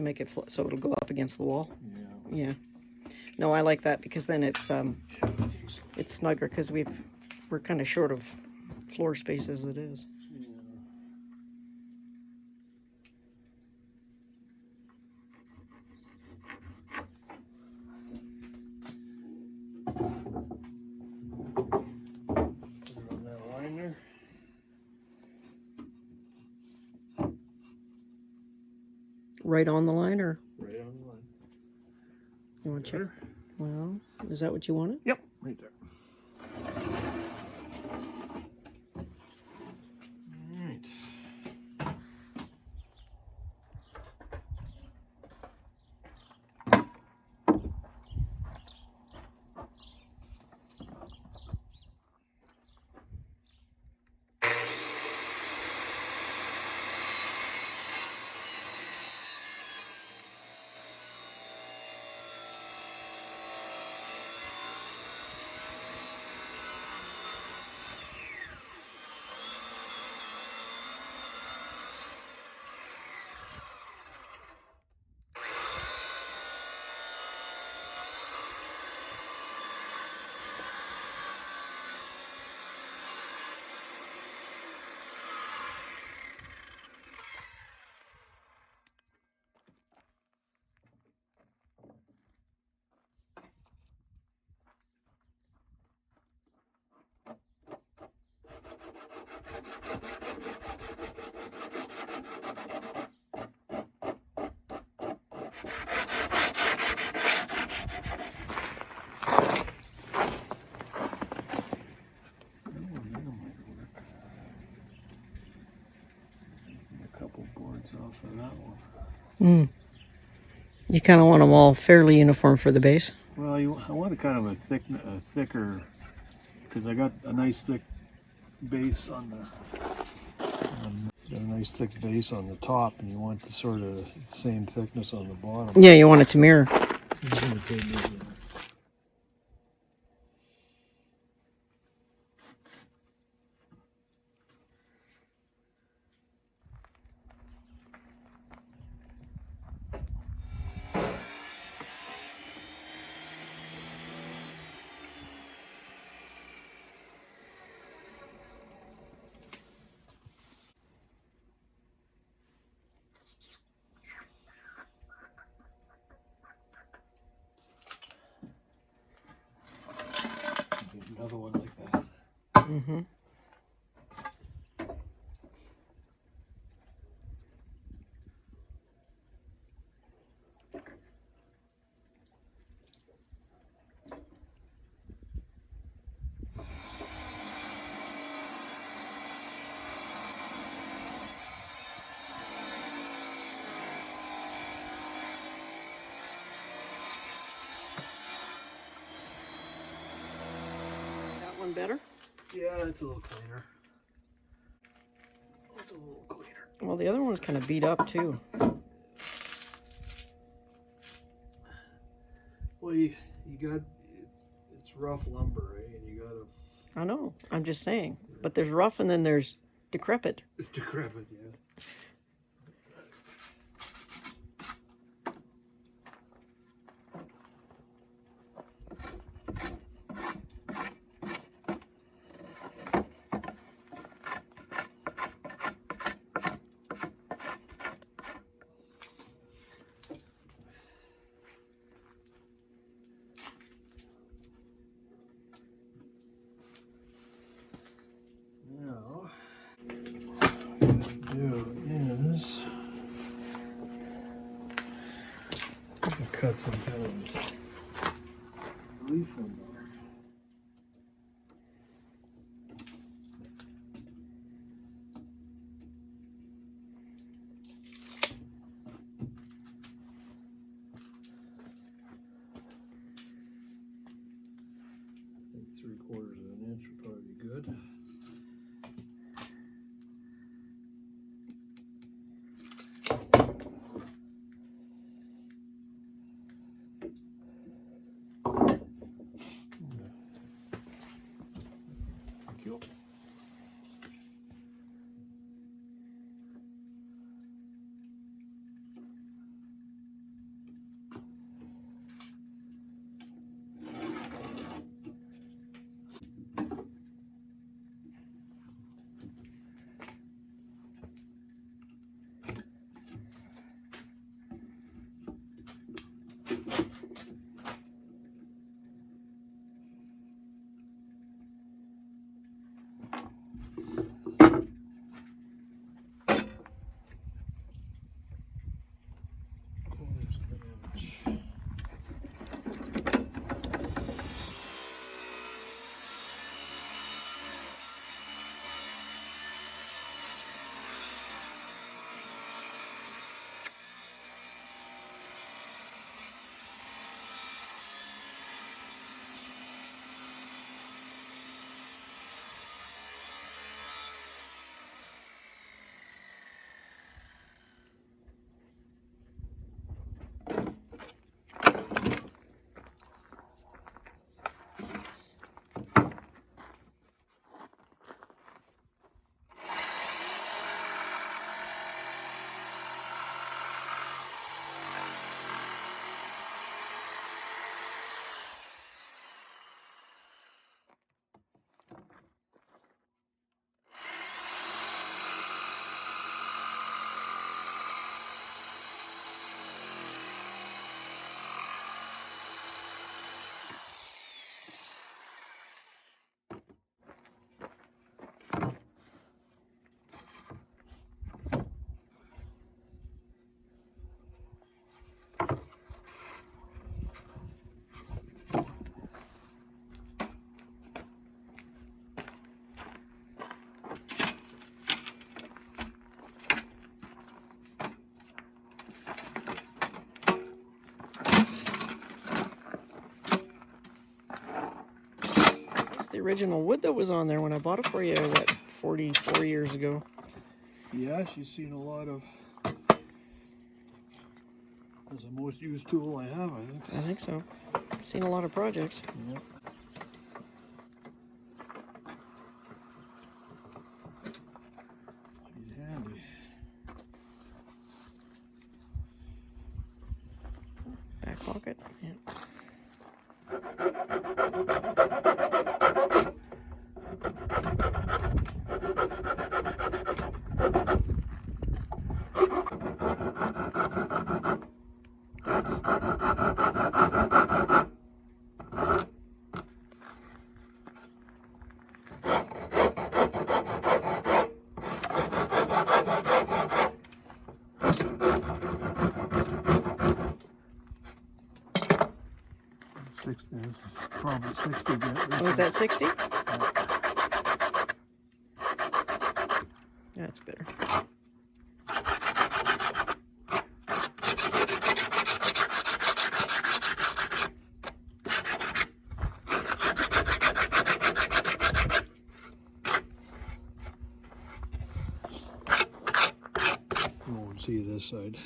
to make it so it'll go up against the wall. Yeah. Yeah. No, I like that because then it's snugger because we're kind of short of floor space as it is. Right on the line, or? Right on the line. You want to check? Well, is that what you wanted? Yep, right there. All right. Off of that one. You kind of want them all fairly uniform for the base. Well, I want a kind of a thicker, because I got a nice thick base on the, top, and you want the sort of same thickness on the bottom. Yeah, you want it to mirror. Another one like that. Mm-hmm. That one better? Yeah, it's a little cleaner. It's a little cleaner. Well, the other one's kind of beat up too. Well, you got it's rough lumber, eh? And you gotta. I know. I'm just saying. But there's rough and then there's decrepit. Decrepit, yeah. Now, what I'm gonna do is cut some kind of relief in there. I think 3/4 of an inch would probably be good. Thank you. original wood that was on there when I bought it for you, what, 44 years ago. Yeah, she's seen a lot of. That's the most used tool I have, I think. I think so. Seen a lot of projects. Yeah. She's handy. Back pocket, yeah. This is probably 60 bit. Oh, is that 60? That's better. You won't see this side.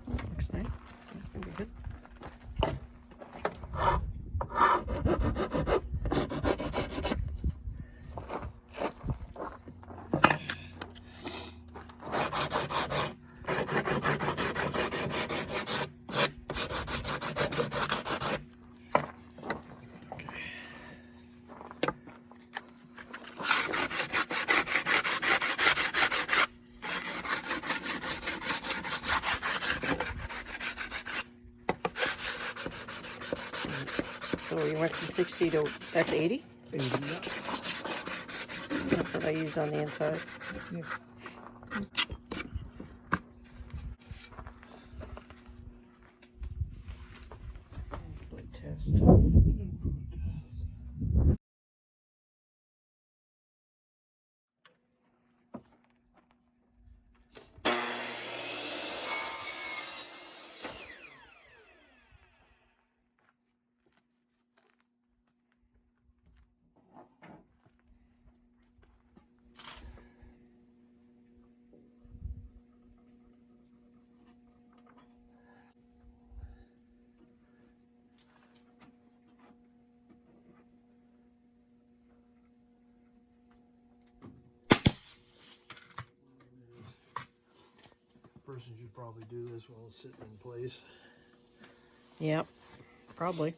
Looks nice. That's gonna be good. So you went from 60 to, that's 80? 80, yeah. That's what I used on the inside. Yeah. Input test. Person should probably do this while it's sitting in place. Yep, probably.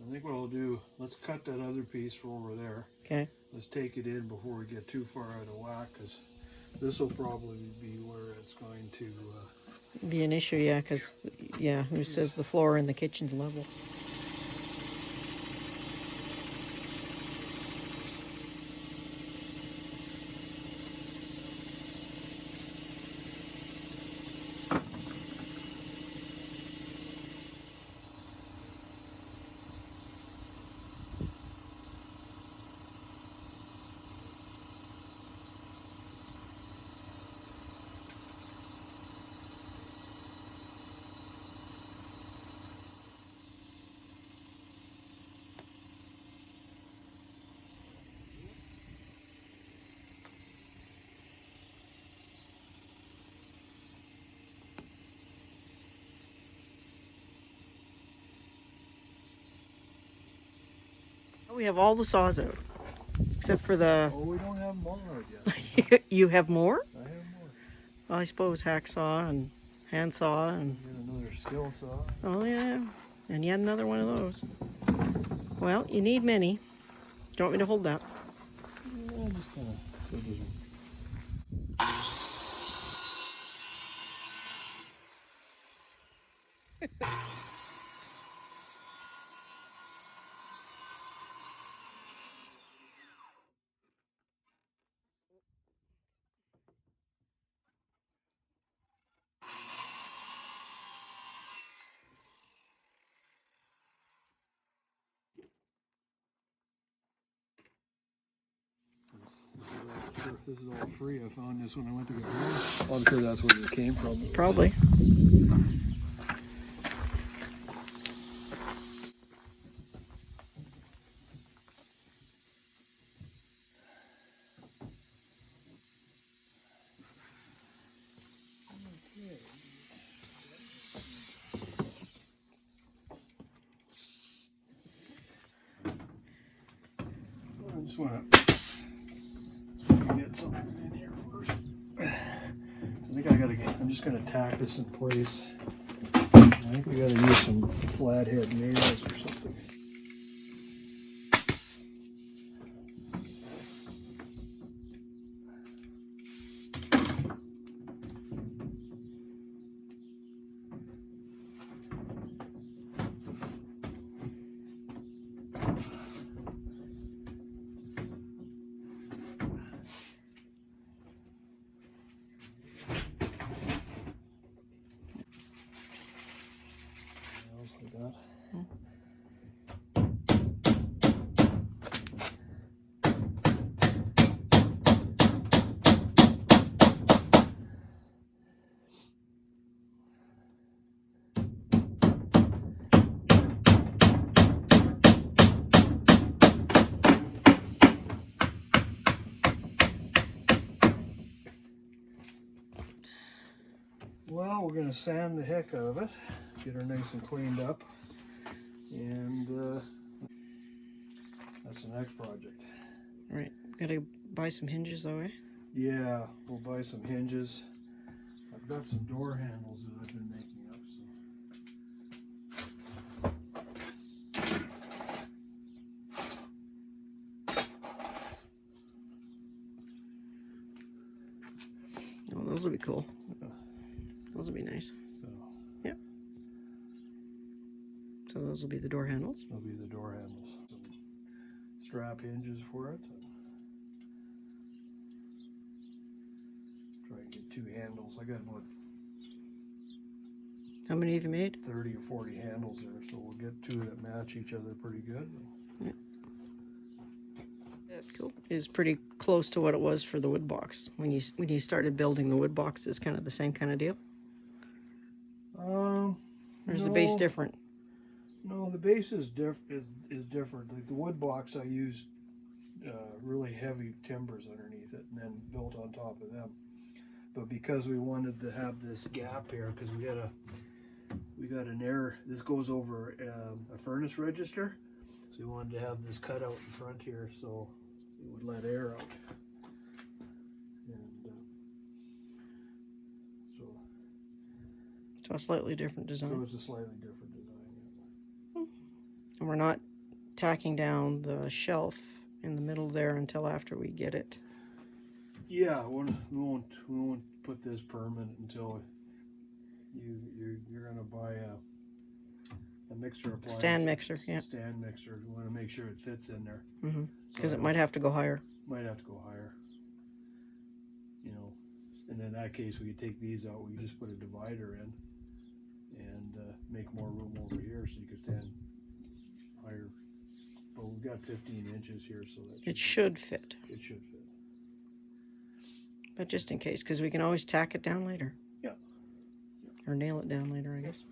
I think what I'll do, let's cut that other piece from over there. Okay. Let's take it in before we get too far out of whack, because this will probably be where it's going to. Be an issue, yeah, because, yeah, who says the floor in the kitchen's level? We have all the saws out, except for the. Oh, we don't have them all out yet. You have more? I have more. Well, I suppose hacksaw and handsaw and. Get another skill saw. Oh yeah, and yet another one of those. Well, you need many. Do you want me to hold that? Yeah, just kind of so it doesn't. sure if this is all free. I found this when I went to get home. I'm sure that's where it came from. Probably. I just want to get something in here first. I think I'm just going to tack this in place. I think we got to use some flathead nails or something. Like that. Well, we're going to sand the heck out of it, get her nice and cleaned up, and that's the next project. Right. Gotta buy some hinges though, eh? Yeah, we'll buy some hinges. I've got some door handles that I've been making up, so. Oh, those will be cool. Yeah. Those will be nice. So, yep. So those will be the door handles. They'll be the door handles. Some strap hinges for it. Try and get 2 handles. I got about How many have you made? 30 or 40 handles there, so we'll get 2 that match each other pretty good. Yep. This cool. Is pretty close to what it was for the wood box. When you started building the wood box, it's kind of the same kind of deal? Or is the base different? No, the base is different. Like the wood box, I used really heavy timbers underneath it, and then built on top of them. But because we wanted to have this gap here, because we got an air. This goes over a furnace register, so we wanted to have this cut out in front here, so it would let air out. And So a slightly different design. so it's a slightly different design. Yeah. And we're not tacking down the shelf in the middle there until after we get it. Yeah, we won't put this permanent until you're gonna buy a mixer appliance. Stand mixer, yeah. Stand mixer. We want to make sure it fits in there. Because it might have to go higher. Might have to go higher. You know, and in that case, we could take these out. We could just put a divider in and make more room over here, so you could stand higher. But we've got 15 inches here, so that It should fit. It should fit. But just in case, because we can always tack it down later. Yeah. Or nail it down later, I guess.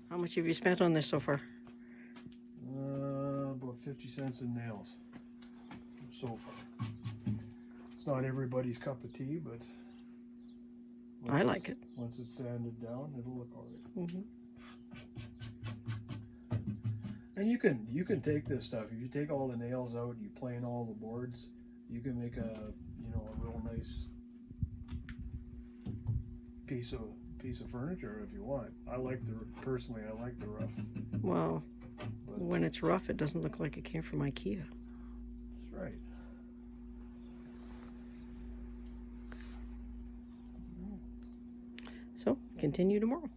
How much have you spent on this so far? About 50 cents in nails so far. It's not everybody's cup of tea, but I like it. Once it's sanded down, it'll look all right. And you can take this stuff. If you take all the nails out, you plane all the boards, you can make a real nice piece of furniture if you want. Personally I like the rough. Well, but when it's rough, it doesn't look like it came from IKEA. That's right. So, continue tomorrow.